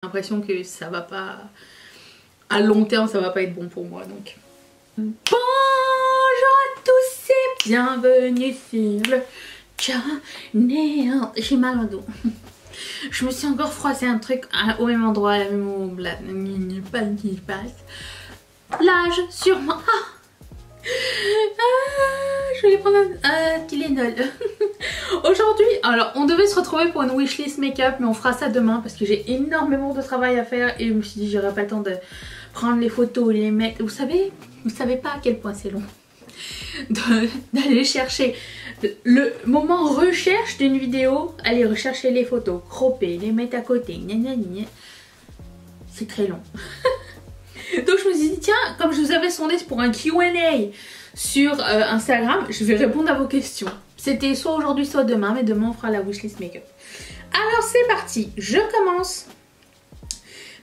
l'impression que ça va pas, à long terme ça va pas être bon pour moi donc. Bonjour à tous et bienvenue sur le channel. J'ai mal au dos. Je me suis encore froissé un truc au même endroit, à la même moment, pas qui passe. L'âge sûrement. Je vais prendre un Tylenol. Aujourd'hui, alors on devait se retrouver pour une wishlist make-up, mais on fera ça demain parce que j'ai énormément de travail à faire et je me suis dit j'aurais pas le temps de prendre les photos, les mettre. Vous savez pas à quel point c'est long d'aller chercher le moment recherche d'une vidéo, aller rechercher les photos, cropper, les mettre à côté, c'est très long. Donc je me suis dit tiens, comme je vous avais sondé pour un Q&A sur Instagram, je vais répondre à vos questions. C'était soit aujourd'hui soit demain, mais demain on fera la wishlist make-up. Alors c'est parti, je commence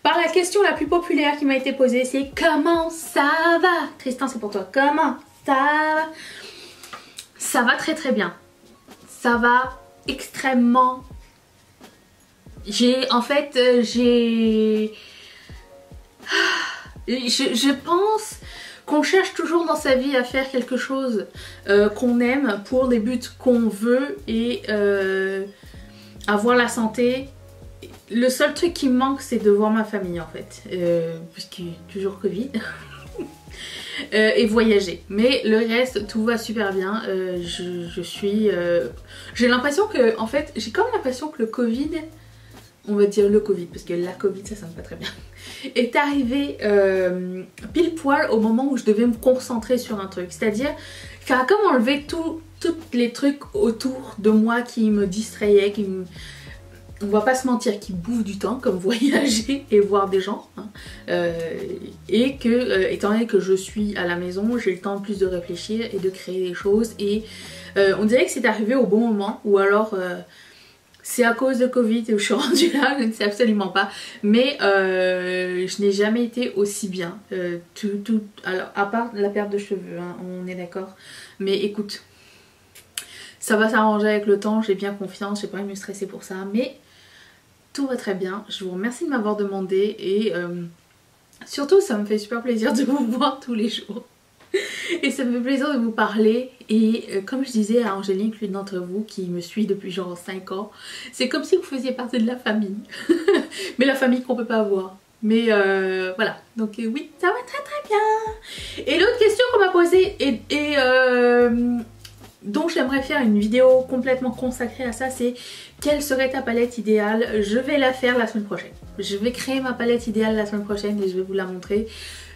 par la question la plus populaire qui m'a été posée, c'est comment ça va? Tristan, c'est pour toi, comment ça va? Ça va très très bien, ça va extrêmement... Je pense qu'on cherche toujours dans sa vie à faire quelque chose qu'on aime pour les buts qu'on veut et avoir la santé. Le seul truc qui me manque c'est de voir ma famille en fait, puisqu'il y a toujours Covid. Et voyager, mais le reste tout va super bien. J'ai l'impression que en fait j'ai comme l'impression que le Covid, on va dire le Covid parce que la Covid ça sonne pas très bien, est arrivé pile poil au moment où je devais me concentrer sur un truc, c'est-à-dire ça a comme enlevé tous les trucs autour de moi qui me distrayaient, on va pas se mentir, qui bouffent du temps comme voyager et voir des gens hein. Et que étant donné que je suis à la maison, j'ai le temps plus de réfléchir et de créer des choses et on dirait que c'est arrivé au bon moment ou alors c'est à cause de Covid où je suis rendue là, je ne sais absolument pas. Mais je n'ai jamais été aussi bien. Alors, à part la perte de cheveux, hein, on est d'accord. Mais écoute, ça va s'arranger avec le temps, j'ai bien confiance, j'ai pas envie de me stresser pour ça. Mais tout va très bien. Je vous remercie de m'avoir demandé et surtout ça me fait super plaisir de vous voir tous les jours. Et ça me fait plaisir de vous parler et comme je disais à Angélique, l'une d'entre vous qui me suit depuis genre 5 ans, c'est comme si vous faisiez partie de la famille. Mais la famille qu'on peut pas voir. Mais voilà, donc oui, ça va très très bien. Et l'autre question qu'on m'a posée et dont j'aimerais faire une vidéo complètement consacrée à ça, c'est quelle serait ta palette idéale? Je vais la faire la semaine prochaine. Je vais créer ma palette idéale la semaine prochaine et je vais vous la montrer.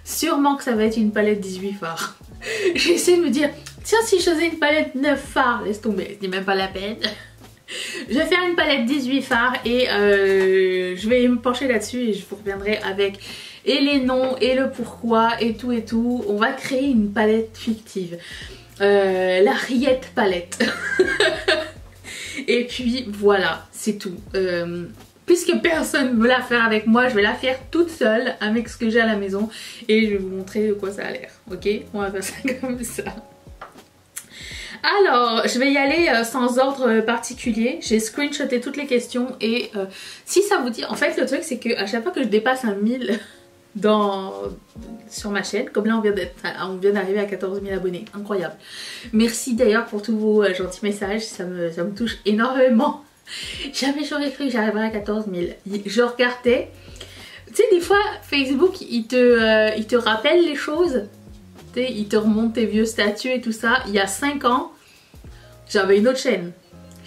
Sûrement que ça va être une palette 18 fards. J'ai essayé de me dire, tiens si je faisais une palette 9 fards, laisse tomber, c'est même pas la peine. Je vais faire une palette 18 fards et je vais me pencher là-dessus et je vous reviendrai avec et les noms et le pourquoi et tout et tout. On va créer une palette fictive. La Riette palette. Et puis voilà, c'est tout. Puisque personne ne veut la faire avec moi, je vais la faire toute seule avec ce que j'ai à la maison et je vais vous montrer de quoi ça a l'air. Ok, on va faire ça comme ça. Alors, je vais y aller sans ordre particulier. J'ai screenshoté toutes les questions et si ça vous dit, en fait le truc c'est que à chaque fois que je dépasse un 1000 sur ma chaîne, comme là on vient d'arriver à 14 000 abonnés, incroyable. Merci d'ailleurs pour tous vos gentils messages, ça me touche énormément. Jamais j'aurais cru que j'arriverais à 14 000. Je regardais, tu sais des fois Facebook il te rappelle les choses, tu sais, il te remonte tes vieux statuts et tout ça. Il y a 5 ans j'avais une autre chaîne,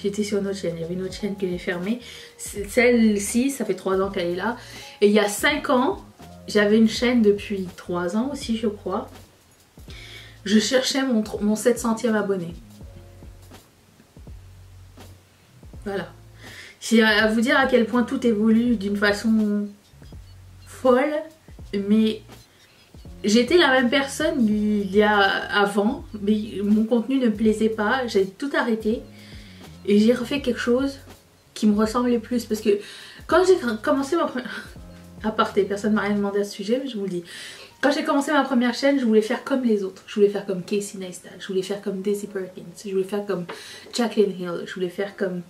j'étais sur une autre chaîne, il y avait une autre chaîne que j'ai fermée. Celle-ci ça fait 3 ans qu'elle est là et il y a 5 ans j'avais une chaîne depuis 3 ans aussi je crois. Je cherchais mon 700e abonné. Voilà. C'est à vous dire à quel point tout évolue d'une façon folle. Mais j'étais la même personne il y a avant. Mais mon contenu ne me plaisait pas. J'ai tout arrêté. Et j'ai refait quelque chose qui me ressemblait plus. Parce que quand j'ai commencé ma première... À part personne ne m'a rien demandé à ce sujet, mais je vous le dis. Quand j'ai commencé ma première chaîne, je voulais faire comme les autres. Je voulais faire comme Casey Neistat. Je voulais faire comme Daisy Perkins. Je voulais faire comme Jaclyn Hill. Je voulais faire comme...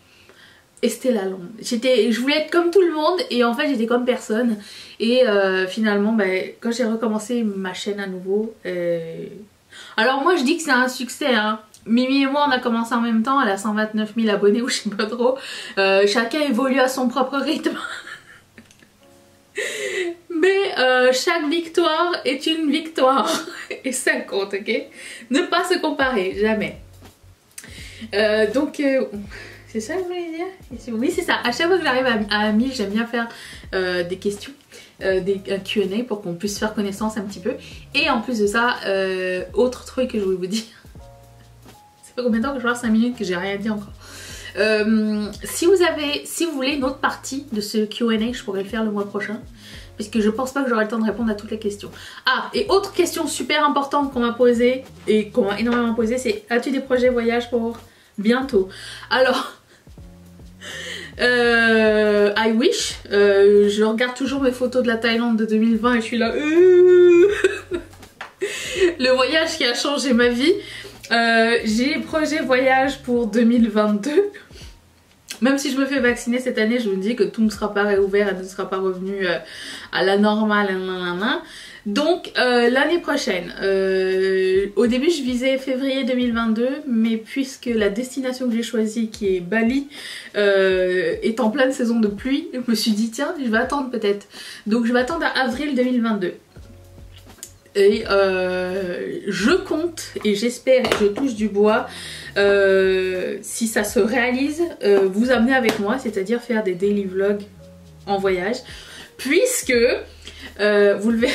et c'était la longue. Je voulais être comme tout le monde et en fait j'étais comme personne. Et finalement, ben, quand j'ai recommencé ma chaîne à nouveau... Alors moi je dis que c'est un succès, hein. Mimi et moi on a commencé en même temps, elle a 129 000 abonnés ou je sais pas trop. Chacun évolue à son propre rythme. Mais chaque victoire est une victoire. Et ça compte, ok? Ne pas se comparer, jamais. Donc, c'est ça que je voulais dire? Oui, c'est ça. À chaque fois que j'arrive à 1000, j'aime bien faire des questions, des Q&A pour qu'on puisse faire connaissance un petit peu. Et en plus de ça, autre truc que je voulais vous dire. Ça fait combien de temps que je vois 5 minutes que j'ai rien dit encore? Si vous voulez une autre partie de ce Q&A, je pourrais le faire le mois prochain. Parce que je pense pas que j'aurai le temps de répondre à toutes les questions. Ah, et autre question super importante qu'on m'a posée, et qu'on m'a énormément posée, c'est: as-tu des projets voyage pour bientôt? Alors, I wish. Je regarde toujours mes photos de la Thaïlande de 2020 et je suis là. Le voyage qui a changé ma vie. J'ai projet voyage pour 2022. Même si je me fais vacciner cette année, je me dis que tout ne sera pas réouvert et ne sera pas revenu à la normale. Donc l'année prochaine, au début je visais février 2022, mais puisque la destination que j'ai choisie, qui est Bali, est en pleine saison de pluie, je me suis dit tiens, je vais attendre peut-être. Donc je vais attendre à avril 2022. Et je compte et j'espère et je touche du bois, si ça se réalise, vous amener avec moi, c'est-à-dire faire des daily vlogs en voyage, puisque vous le verrez.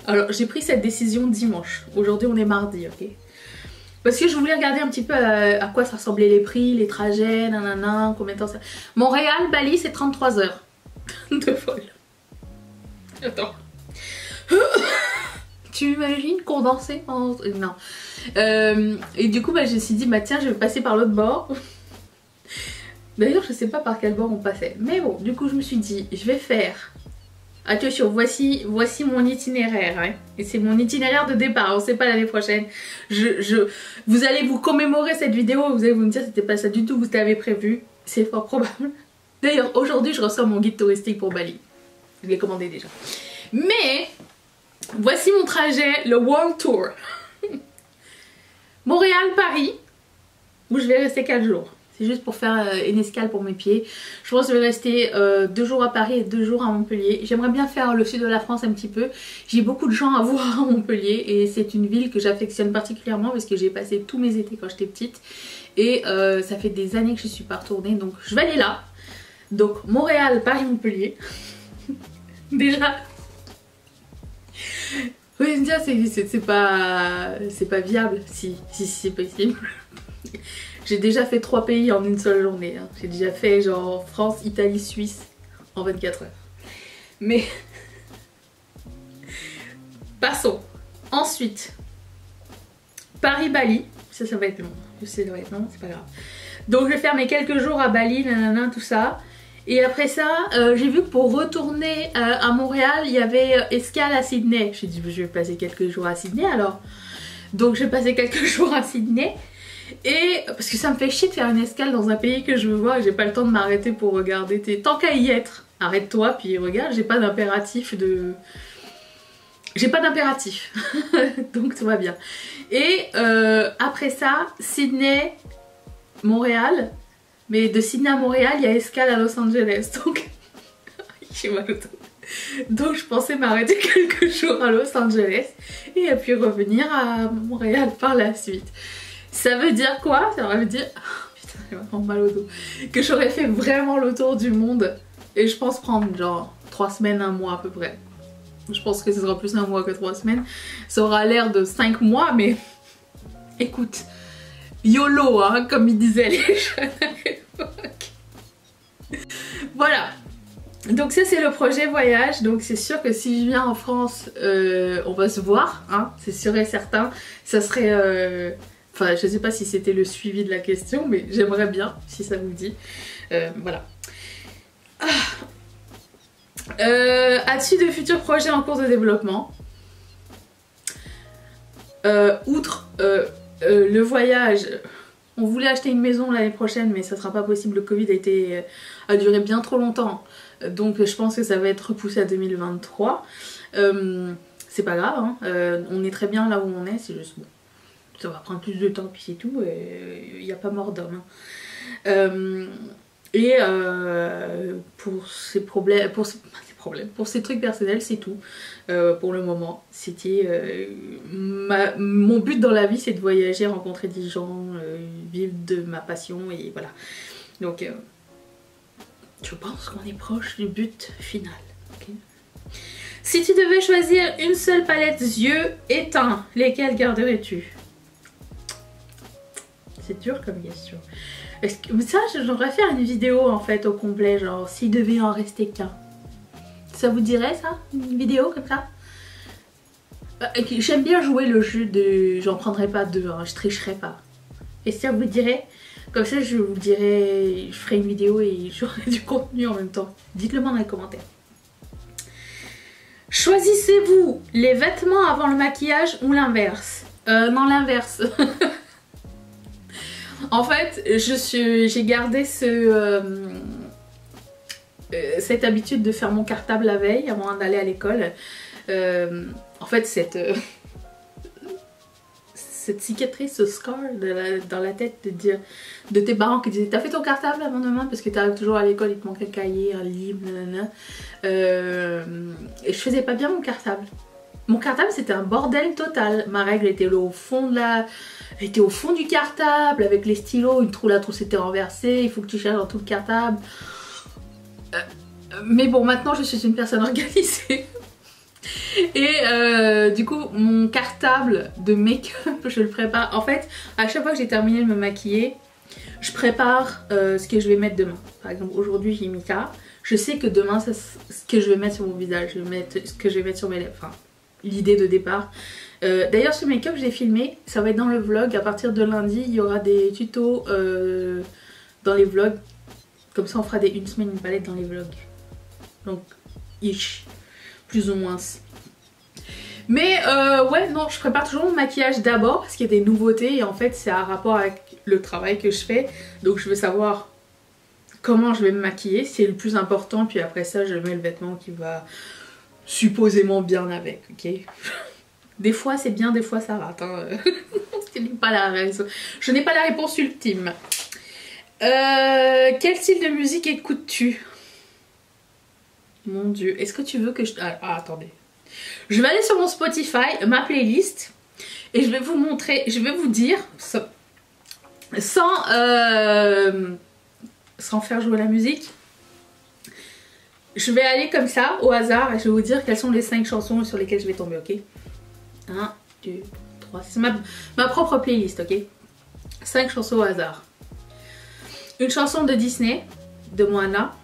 Alors j'ai pris cette décision dimanche, aujourd'hui on est mardi, ok, parce que je voulais regarder un petit peu à quoi ça ressemblait les prix, les trajets, nanana, combien de temps ça... Montréal, Bali c'est 33 heures de vol. Attends. Tu imagines condenser en... Non. Et du coup, bah, je me suis dit, bah tiens, je vais passer par l'autre bord. D'ailleurs, je sais pas par quel bord on passait. Mais bon, du coup, je me suis dit, je vais faire... Attention, voici mon itinéraire. Hein. Et c'est mon itinéraire de départ, on sait pas l'année prochaine. Vous allez vous commémorer cette vidéo, vous allez vous me dire, c'était pas ça du tout, vous l'avez prévu. C'est fort probable. D'ailleurs, aujourd'hui, je reçois mon guide touristique pour Bali. Je l'ai commandé déjà. Mais... voici mon trajet, le World Tour. Montréal-Paris, où je vais rester 4 jours. C'est juste pour faire une escale pour mes pieds. Je pense que je vais rester 2 jours à Paris et 2 jours à Montpellier. J'aimerais bien faire le sud de la France un petit peu. J'ai beaucoup de gens à voir à Montpellier et c'est une ville que j'affectionne particulièrement parce que j'ai passé tous mes étés quand j'étais petite. Et ça fait des années que je ne suis pas retournée, donc je vais aller là. Donc Montréal, Paris, Montpellier. Déjà... oui, je me dis, c'est pas viable, si c'est possible. J'ai déjà fait 3 pays en une seule journée. Hein. J'ai déjà fait genre France, Italie, Suisse en 24 heures. Mais passons. Ensuite, Paris-Bali. Ça va être long. Je sais, ça va être long, c'est pas grave. Donc je vais faire mes quelques jours à Bali, nanana, tout ça. Et après ça, j'ai vu que pour retourner à Montréal, il y avait escale à Sydney. J'ai dit, je vais passer quelques jours à Sydney alors. Donc je vais passer quelques jours à Sydney. Et parce que ça me fait chier de faire une escale dans un pays que je veux voir et j'ai pas le temps de m'arrêter pour regarder. Tant qu'à y être, arrête-toi puis regarde, j'ai pas d'impératif de... J'ai pas d'impératif. Donc tout va bien. Et après ça, Sydney, Montréal. Mais de Sydney à Montréal, il y a escale à Los Angeles. Donc, j'ai mal au dos. Donc je pensais m'arrêter quelques jours à Los Angeles et puis revenir à Montréal par la suite. Ça veut dire quoi? Ça veut dire... Oh, putain, j'ai vraiment mal au dos. Que j'aurais fait vraiment le tour du monde. Et je pense prendre genre 3 semaines, 1 mois à peu près. Je pense que ce sera plus 1 mois que 3 semaines. Ça aura l'air de 5 mois, mais... Écoute... YOLO, hein, comme ils disaient les jeunes à l'époque. Voilà. Donc ça c'est le projet voyage. Donc c'est sûr que si je viens en France, on va se voir, hein, c'est sûr et certain. Ça serait... Enfin, je sais pas si c'était le suivi de la question, mais j'aimerais bien, si ça vous dit. Voilà. As-tu de futurs projets en cours de développement? Outre... le voyage, On voulait acheter une maison l'année prochaine, mais ça sera pas possible. Le Covid a duré bien trop longtemps. Donc je pense que ça va être repoussé à 2023. C'est pas grave, hein. On est très bien là où on est, c'est juste bon. Ça va prendre plus de temps, puis c'est tout. Il n'y a pas mort d'homme. Hein. Pour ces problèmes, pour ces trucs personnels, c'est tout. Pour le moment, c'était mon but dans la vie, c'est de voyager, rencontrer des gens, vivre de ma passion et voilà. Donc, je pense qu'on est proche du but final. Okay. Si tu devais choisir une seule palette yeux éteints, lesquels garderais-tu? C'est dur comme question. Ça, j'aimerais faire une vidéo en fait au complet, genre s'il devait en rester qu'un. Ça vous dirait ça? Une vidéo comme ça? J'aime bien jouer le jeu de... J'en prendrai pas deux, hein, je tricherai pas. Et ça vous dirait? Comme ça je vous dirai, je ferai une vidéo et j'aurai du contenu en même temps. Dites-le moi dans les commentaires. Choisissez-vous les vêtements avant le maquillage ou l'inverse? Non, l'inverse. En fait, j'ai gardé cette habitude de faire mon cartable la veille avant d'aller à l'école. En fait, cette cicatrice, ce scar dans la tête de tes parents qui disaient t'as fait ton cartable avant demain parce que t'arrives toujours à l'école, il te manque un cahier, un livre, nanana. Et je faisais pas bien mon cartable. Mon cartable c'était un bordel total. Ma règle était au fond était au fond du cartable avec les stylos, la trousse était renversée, il faut que tu cherches dans tout le cartable. Mais bon, maintenant je suis une personne organisée. Et du coup, mon cartable de make-up, je le prépare. En fait, à chaque fois que j'ai terminé de me maquiller, je prépare ce que je vais mettre demain. Par exemple, aujourd'hui j'ai mis ça. Je sais que demain, c'est ce que je vais mettre sur mon visage, ce que je vais mettre sur mes lèvres. Enfin, l'idée de départ. D'ailleurs, ce make-up, j'ai filmé. Ça va être dans le vlog. À partir de lundi, il y aura des tutos dans les vlogs. Comme ça, on fera des une semaine, une palette dans les vlogs. Donc, ish. Plus ou moins. Mais ouais, non, je prépare toujours mon maquillage d'abord parce qu'il y a des nouveautés et en fait c'est un rapport avec le travail que je fais. Donc je veux savoir comment je vais me maquiller, c'est le plus important, puis après ça je mets le vêtement qui va supposément bien avec, ok. Des fois c'est bien, des fois ça rate, hein. Je n'ai pas la réponse ultime. Quel style de musique écoutes-tu? Mon dieu, est-ce que tu veux que je... Ah, attendez. Je vais aller sur mon Spotify, ma playlist, et je vais vous montrer, je vais vous dire, sans faire jouer la musique, je vais aller comme ça, au hasard, et je vais vous dire quelles sont les 5 chansons sur lesquelles je vais tomber, ok? 1, 2, 3, c'est ma propre playlist, ok? 5 chansons au hasard. Une chanson de Disney, de Moana.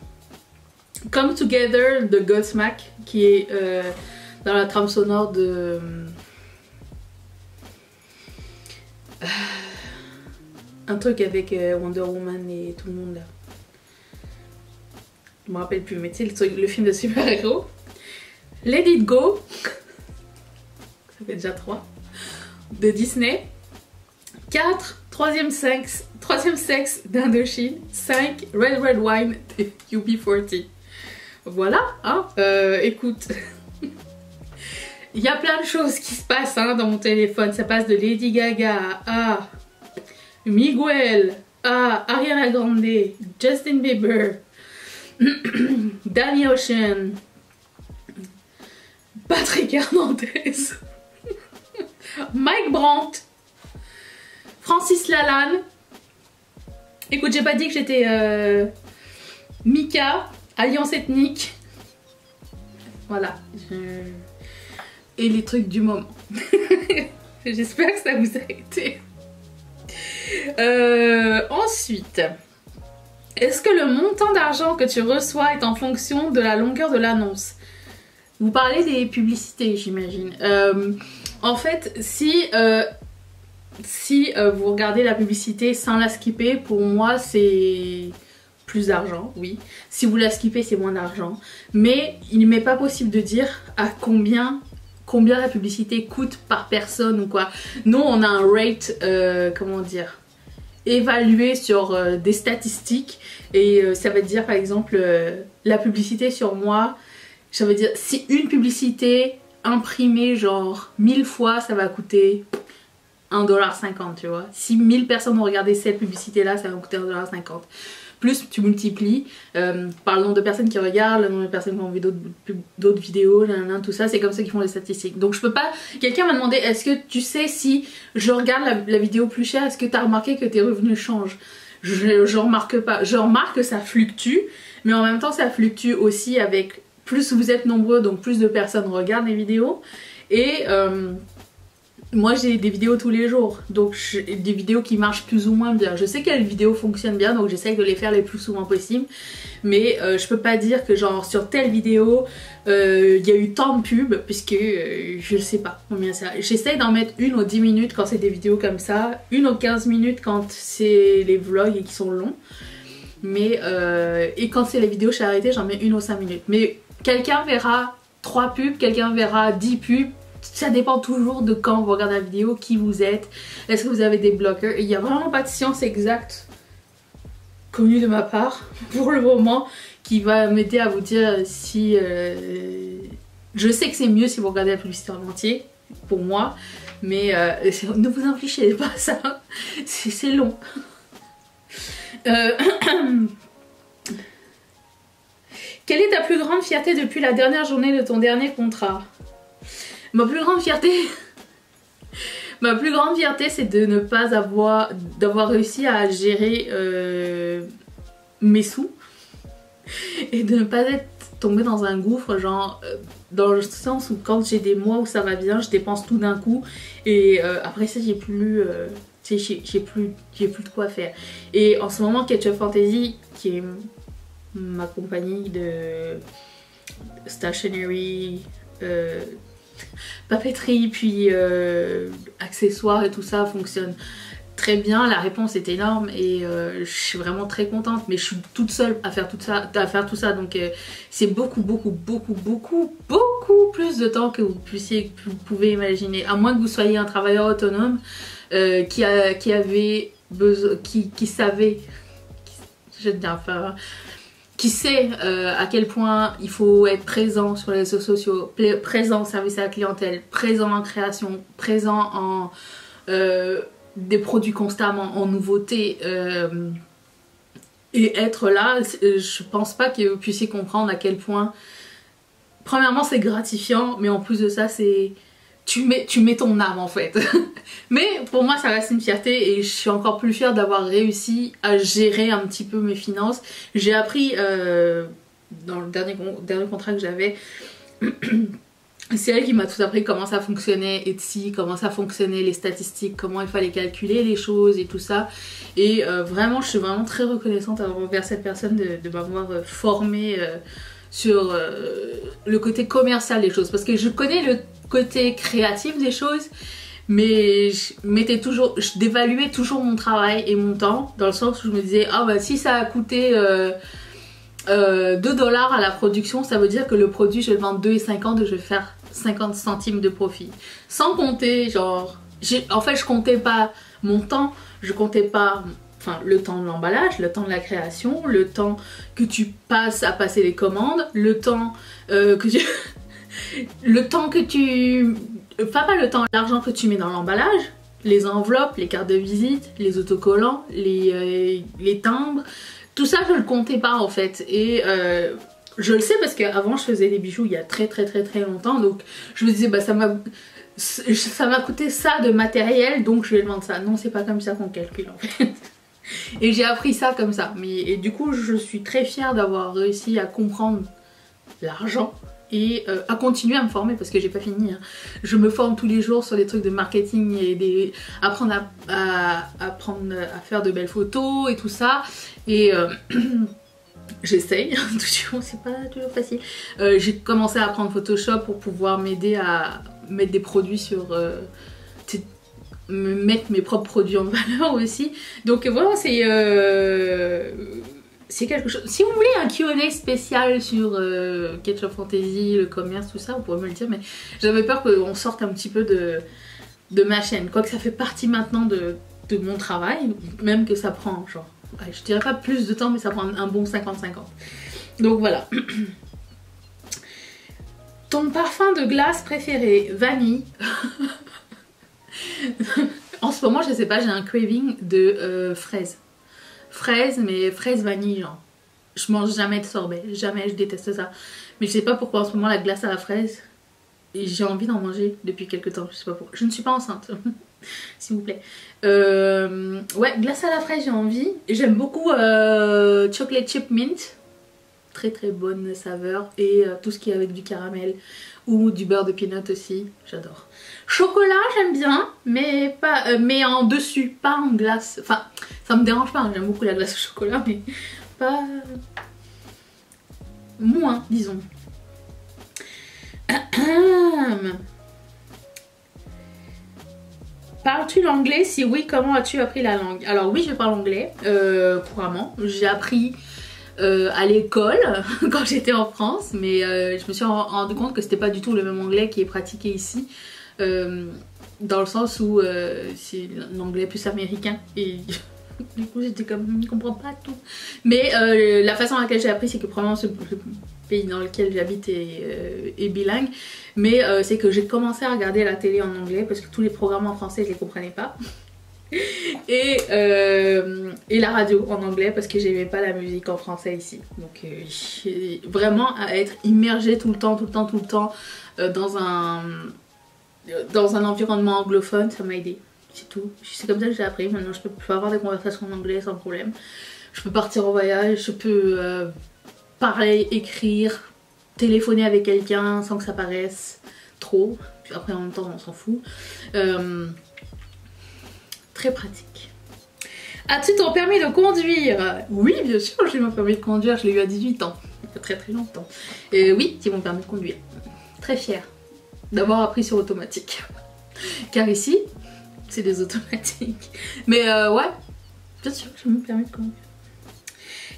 Come Together de Godsmack, qui est dans la trame sonore de un truc avec Wonder Woman et tout le monde là. Je me rappelle plus, mais tu sais le film de super-héros. Let It Go, ça fait déjà 3, de Disney. 4, troisième sexe d'Indochine. 5, Red Red Wine de UB40. Voilà, hein, écoute, il y a plein de choses qui se passent hein, dans mon téléphone. Ça passe de Lady Gaga à Miguel, à Ariana Grande, Justin Bieber, Danny Ocean, Patrick Hernandez, Mike Brandt, Francis Lalanne. Écoute, j'ai pas dit que j'étais Mika, Alliance ethnique. Voilà. Et les trucs du moment. J'espère que ça vous a été. Ensuite, est-ce que le montant d'argent que tu reçois est en fonction de la longueur de l'annonce? Vous parlez des publicités, j'imagine. En fait, si vous regardez la publicité sans la skipper, pour moi c'est plus d'argent, oui. Si vous la skippez, c'est moins d'argent. Mais il m'est pas possible de dire à combien la publicité coûte par personne ou quoi. Nous, on a un rate, comment dire, évalué sur des statistiques et ça va dire par exemple la publicité sur moi, ça veut dire si une publicité imprimée genre 1000 fois ça va coûter 1,50 $, tu vois. Si 1000 personnes ont regardé cette publicité là ça va coûter 1,50 $. Plus tu multiplies par le nombre de personnes qui regardent, le nombre de personnes qui ont vu d'autres vidéos, tout ça, c'est comme ça qu'ils font les statistiques. Donc je peux pas... Quelqu'un m'a demandé, est-ce que tu sais si je regarde la vidéo plus chère, est-ce que tu as remarqué que tes revenus changent? Je remarque pas. Je remarque que ça fluctue, mais en même temps ça fluctue aussi avec... Plus vous êtes nombreux, donc plus de personnes regardent les vidéos. Et... moi j'ai des vidéos tous les jours, donc des vidéos qui marchent plus ou moins bien. Je sais quelles vidéos fonctionnent bien, donc j'essaye de les faire les plus souvent possible. Mais je peux pas dire que genre sur telle vidéo il y a eu tant de pubs, puisque je sais pas combien ça. J'essaye d'en mettre une aux 10 minutes quand c'est des vidéos comme ça, une aux 15 minutes quand c'est les vlogs et qui sont longs. Mais et quand c'est les vidéos charité, j'en mets une aux 5 minutes. Mais quelqu'un verra 3 pubs, quelqu'un verra 10 pubs. Ça dépend toujours de quand vous regardez la vidéo, qui vous êtes, est-ce que vous avez des bloqueurs. Il n'y a vraiment pas de science exacte connue de ma part pour le moment qui va m'aider à vous dire si... Je sais que c'est mieux si vous regardez la publicité en entier, pour moi, mais ne vous infligez pas ça, c'est long. Quelle est ta plus grande fierté depuis la dernière journée de ton dernier contrat? Ma plus grande fierté, c'est de ne pas d'avoir réussi à gérer mes sous et de ne pas être tombée dans un gouffre, genre dans le sens où quand j'ai des mois où ça va bien, je dépense tout d'un coup et après ça j'ai plus de quoi faire. Et en ce moment Ketchup Fantasy, qui est ma compagnie de stationery, papeterie puis accessoires et tout ça fonctionne très bien. La réponse est énorme et je suis vraiment très contente, mais je suis toute seule à faire tout ça, donc c'est beaucoup plus de temps que vous pouvez imaginer, à moins que vous soyez un travailleur autonome qui savait, je vais dire, enfin, qui sait à quel point il faut être présent sur les réseaux sociaux, présent au service à la clientèle, présent en création, présent en des produits constamment, en nouveautés, et être là. Je pense pas que vous puissiez comprendre à quel point, premièrement c'est gratifiant, mais en plus de ça c'est... Tu mets ton âme en fait. Mais pour moi ça reste une fierté et je suis encore plus fière d'avoir réussi à gérer un petit peu mes finances. J'ai appris dans le dernier contrat que j'avais, c'est elle qui m'a tout appris, comment ça fonctionnait Etsy, comment ça fonctionnait les statistiques, comment il fallait calculer les choses et tout ça. Et vraiment je suis vraiment très reconnaissante envers cette personne de m'avoir formée sur le côté commercial des choses, parce que je connais le côté créatif des choses, mais je dévaluais toujours mon travail et mon temps, dans le sens où je me disais ah bah si ça a coûté 2 $ à la production, ça veut dire que le produit je vais le vendre 2,50 et je vais faire 50 centimes de profit, sans compter genre en fait je comptais pas mon temps, je comptais pas le temps de l'emballage, le temps de la création, le temps que tu passes à passer les commandes, le temps l'argent que tu mets dans l'emballage, les enveloppes, les cartes de visite, les autocollants, les timbres, tout ça je le comptais pas en fait. Et je le sais parce qu'avant je faisais des bijoux il y a très longtemps, donc je me disais bah ça m'a coûté ça de matériel, donc je vais le vendre ça. Non, c'est pas comme ça qu'on calcule en fait. Et j'ai appris ça comme ça. Et du coup je suis très fière d'avoir réussi à comprendre l'argent et à continuer à me former, parce que j'ai pas fini, hein. Je me forme tous les jours sur les trucs de marketing et apprendre à faire de belles photos et tout ça. Et j'essaye, c'est pas toujours facile. J'ai commencé à apprendre Photoshop pour pouvoir m'aider à mettre des produits sur... mettre mes propres produits en valeur aussi. Donc voilà, c'est quelque chose. Si vous voulez un Q&A spécial sur Ketchup Fantasy, le commerce, tout ça, vous pouvez me le dire, mais j'avais peur qu'on sorte un petit peu de ma chaîne. Quoique ça fait partie maintenant de mon travail, même que ça prend genre, ouais, je dirais pas plus de temps, mais ça prend un bon 50-50. Donc voilà. Ton parfum de glace préféré? Vanille. En ce moment, je sais pas, j'ai un craving de fraise. Fraise, mais fraise vanille, genre. Je mange jamais de sorbet, jamais, je déteste ça. Mais je sais pas pourquoi en ce moment la glace à la fraise, j'ai envie d'en manger depuis quelques temps, je sais pas pourquoi. Je ne suis pas enceinte, s'il vous plaît. Ouais, glace à la fraise, j'ai envie. J'aime beaucoup chocolate chip mint, très très bonne saveur. Et tout ce qui est avec du caramel ou du beurre de peanut aussi, j'adore. Chocolat, j'aime bien, mais pas, mais en dessus, pas en glace. Enfin, ça me dérange pas, hein, j'aime beaucoup la glace au chocolat, mais pas... moins, disons. Parles-tu l'anglais? Si oui, comment as-tu appris la langue? Alors oui, je parle anglais couramment. J'ai appris à l'école quand j'étais en France, mais je me suis rendu compte que c'était pas du tout le même anglais qui est pratiqué ici, dans le sens où c'est l'anglais plus américain et du coup j'étais comme je comprends pas tout. Mais la façon à laquelle j'ai appris, c'est que probablement le pays dans lequel j'habite est bilingue, mais c'est que j'ai commencé à regarder la télé en anglais parce que tous les programmes en français je les comprenais pas. Et la radio en anglais parce que j'aimais pas la musique en français ici. Donc vraiment à être immergée tout le temps dans un environnement anglophone, ça m'a aidé. C'est tout. C'est comme ça que j'ai appris. Maintenant je peux avoir des conversations en anglais sans problème. Je peux partir en voyage, je peux parler, écrire, téléphoner avec quelqu'un sans que ça paraisse trop. Puis après en même temps on s'en fout. Très pratique. As-tu ton permis de conduire? Oui, bien sûr, j'ai mon permis de conduire, je l'ai eu à 18 ans, il y a très très longtemps. Oui, j'ai mon permis de conduire. Très fière d'avoir appris sur automatique. Car ici, c'est des automatiques. Mais ouais, bien sûr, j'ai mon permis de conduire.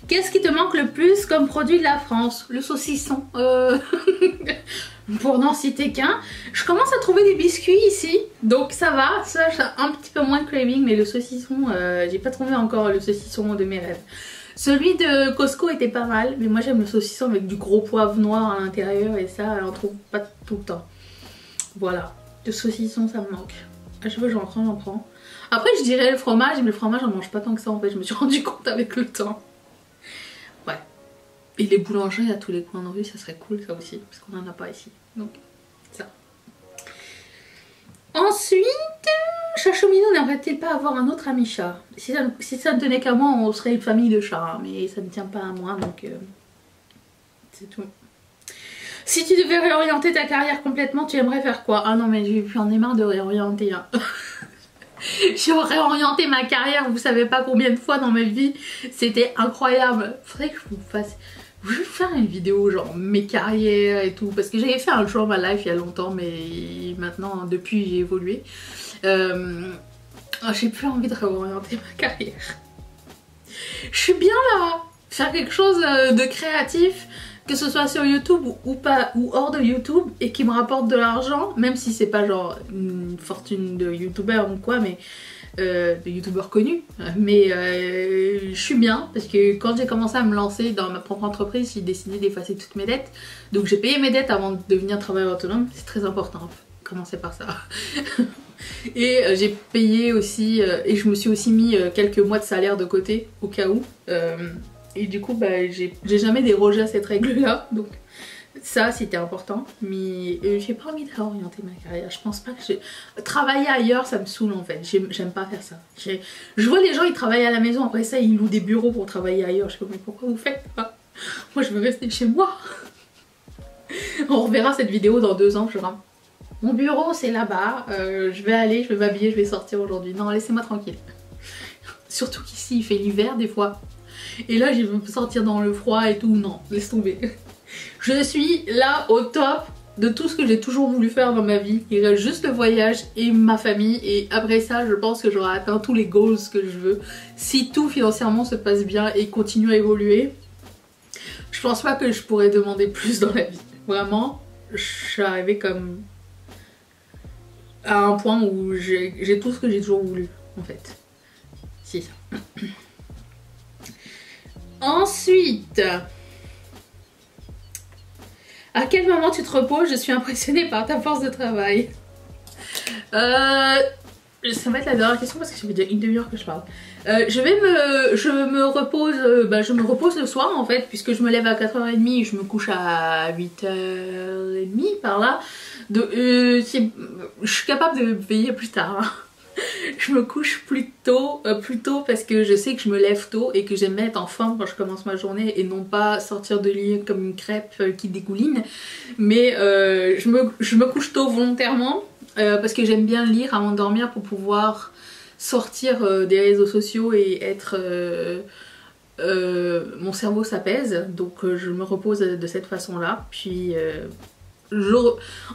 Qu'est-ce qui te manque le plus comme produit de la France? Le saucisson. Pour n'en citer qu'un. Je commence à trouver des biscuits ici, donc ça va. Ça, j'ai un petit peu moins de craving, mais le saucisson, j'ai pas trouvé encore le saucisson de mes rêves. Celui de Costco était pas mal, mais moi j'aime le saucisson avec du gros poivre noir à l'intérieur et ça, on trouve pas tout le temps. Voilà, le saucisson, ça me manque. À chaque fois que j'en prends. Après, je dirais le fromage, mais le fromage, j'en mange pas tant que ça en fait. Je me suis rendu compte avec le temps. Ouais. Et les boulangeries à tous les coins de rue, ça serait cool ça aussi, parce qu'on en a pas ici. Donc, ça. Ensuite, Chachomino n'aimerait-il pas avoir un autre ami chat? Si ça ne tenait qu'à moi, on serait une famille de chats, hein, mais ça ne tient pas à moi, donc c'est tout. Si tu devais réorienter ta carrière complètement, tu aimerais faire quoi? Ah non, mais j'en ai marre de réorienter. Hein. J'ai réorienté ma carrière, vous savez pas combien de fois dans ma vie, c'était incroyable. Faudrait que je vous fasse... Je vais faire une vidéo genre mes carrières et tout, parce que j'avais fait un show my life il y a longtemps, mais maintenant depuis j'ai évolué. J'ai plus envie de réorienter ma carrière. Je suis bien là, faire quelque chose de créatif, que ce soit sur YouTube ou pas, ou hors de YouTube, et qui me rapporte de l'argent, même si c'est pas genre une fortune de youtubeur ou quoi, mais de youtubeurs connus, mais je suis bien parce que quand j'ai commencé à me lancer dans ma propre entreprise, j'ai décidé d'effacer toutes mes dettes, donc j'ai payé mes dettes avant de devenir travailleur autonome, c'est très important, commencer par ça. Et j'ai payé aussi, et je me suis aussi mis quelques mois de salaire de côté au cas où, et du coup bah, j'ai jamais dérogé à cette règle là, donc ça c'était important, mais j'ai pas envie de réorienter ma carrière. Je pense pas que travailler ailleurs ça me saoule en fait, j'aime pas faire ça. Je vois les gens ils travaillent à la maison, après ça ils louent des bureaux pour travailler ailleurs, je sais pas mais pourquoi vous faites ça? Moi je veux rester chez moi. On reverra cette vidéo dans 2 ans, je dirai mon bureau c'est là-bas, je vais m'habiller, je vais sortir aujourd'hui. Non, laissez-moi tranquille. Surtout qu'ici il fait l'hiver des fois, et là je veux sortir dans le froid et tout, non, laisse tomber. Je suis là au top de tout ce que j'ai toujours voulu faire dans ma vie. Il reste juste le voyage et ma famille, et après ça je pense que j'aurai atteint tous les goals que je veux. Si tout financièrement se passe bien et continue à évoluer, je pense pas que je pourrais demander plus dans la vie. Vraiment, je suis arrivée comme à un point où j'ai tout ce que j'ai toujours voulu en fait. c'est ça. Ensuite, à quel moment tu te reposes? Je suis impressionnée par ta force de travail. Ça va être la dernière question parce que ça fait déjà une demi-heure que je parle. Je me repose le soir en fait, puisque je me lève à 4h30 et je me couche à 8h30 par là. Je suis capable de veiller plus tard. Hein. Je me couche plus tôt parce que je sais que je me lève tôt et que j'aime bien être en forme quand je commence ma journée et non pas sortir de lit comme une crêpe qui dégouline. Mais je me couche tôt volontairement parce que j'aime bien lire avant de dormir pour pouvoir sortir des réseaux sociaux et être... mon cerveau s'apaise, donc je me repose de cette façon-là. Puis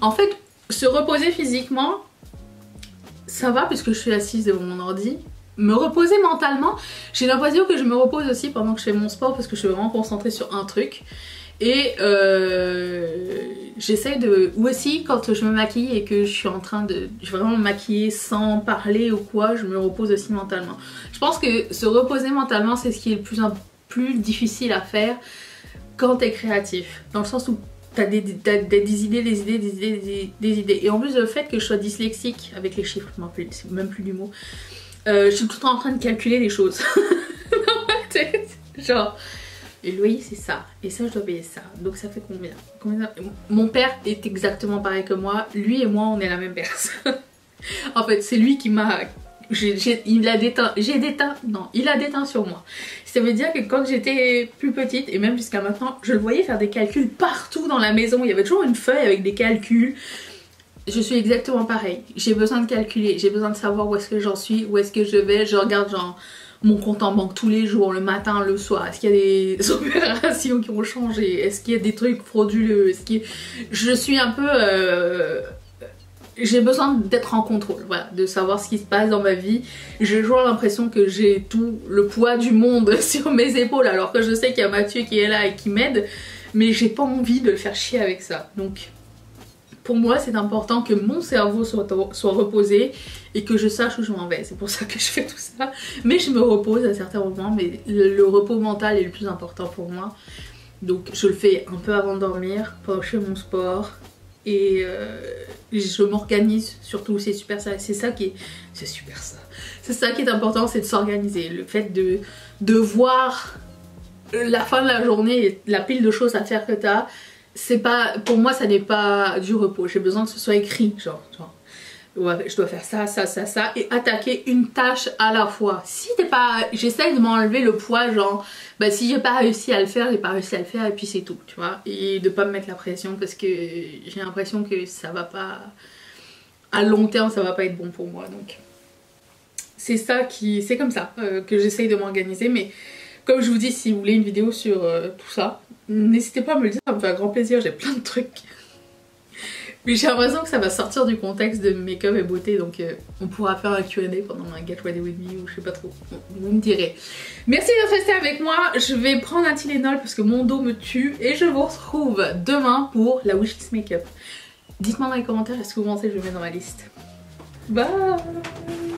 en fait, se reposer physiquement, ça va puisque je suis assise devant mon ordi. Me reposer mentalement, j'ai l'impression que je me repose aussi pendant que je fais mon sport parce que je suis vraiment concentrée sur un truc. Et j'essaye de... Ou aussi quand je me maquille et que je suis en train de vraiment me maquiller sans parler ou quoi, je me repose aussi mentalement. Je pense que se reposer mentalement, c'est ce qui est le plus difficile à faire quand t'es créatif. Dans le sens où t'as des idées. Et en plus le fait que je sois dyslexique avec les chiffres, je m'en rappelle même plus du mot, je suis tout le temps en train de calculer les choses. Dans ma tête. Genre, et le loyer c'est ça, et ça je dois payer ça, donc ça fait combien? Mon père est exactement pareil que moi, lui et moi on est la même personne. En fait c'est lui qui m'a... il a déteint sur moi. Ça veut dire que quand j'étais plus petite et même jusqu'à maintenant, je le voyais faire des calculs partout dans la maison. Il y avait toujours une feuille avec des calculs. Je suis exactement pareil. J'ai besoin de calculer, j'ai besoin de savoir où est-ce que j'en suis, où est-ce que je vais. Je regarde genre mon compte en banque tous les jours, le matin, le soir. Est-ce qu'il y a des opérations qui ont changé? Est-ce qu'il y a des trucs frauduleux? Je suis un peu... j'ai besoin d'être en contrôle, voilà, de savoir ce qui se passe dans ma vie. J'ai toujours l'impression que j'ai tout le poids du monde sur mes épaules, alors que je sais qu'il y a Mathieu qui est là et qui m'aide, mais j'ai pas envie de le faire chier avec ça. Donc pour moi c'est important que mon cerveau soit reposé et que je sache où je m'en vais. C'est pour ça que je fais tout ça. Mais je me repose à certains moments, mais le repos mental est le plus important pour moi. Donc je le fais un peu avant de dormir, pendant que je fais mon sport. Et je m'organise surtout, c'est super ça, c'est ça qui est important, c'est de s'organiser. Le fait de voir la fin de la journée et la pile de choses à faire que t'as, c'est pas, pour moi ça n'est pas du repos. J'ai besoin que ce soit écrit, genre ouais, je dois faire ça, ça, ça, ça, et attaquer une tâche à la fois. Si t'es pas... J'essaye de m'enlever le poids, genre, bah si j'ai pas réussi à le faire, j'ai pas réussi à le faire et puis c'est tout, tu vois. Et de pas me mettre la pression parce que j'ai l'impression que ça va pas... À long terme, ça va pas être bon pour moi, donc... C'est ça qui... C'est comme ça que j'essaye de m'organiser, mais comme je vous dis, si vous voulez une vidéo sur tout ça, n'hésitez pas à me le dire, ça me fait un grand plaisir, j'ai plein de trucs. Mais j'ai l'impression que ça va sortir du contexte de make-up et beauté, donc on pourra faire un Q&A pendant un Get Ready With Me ou je sais pas trop, vous me direz. Merci d'être resté avec moi, je vais prendre un Tylenol parce que mon dos me tue et je vous retrouve demain pour la wishlist make-up. Dites-moi dans les commentaires est-ce que vous pensez que je le mets dans ma liste. Bye.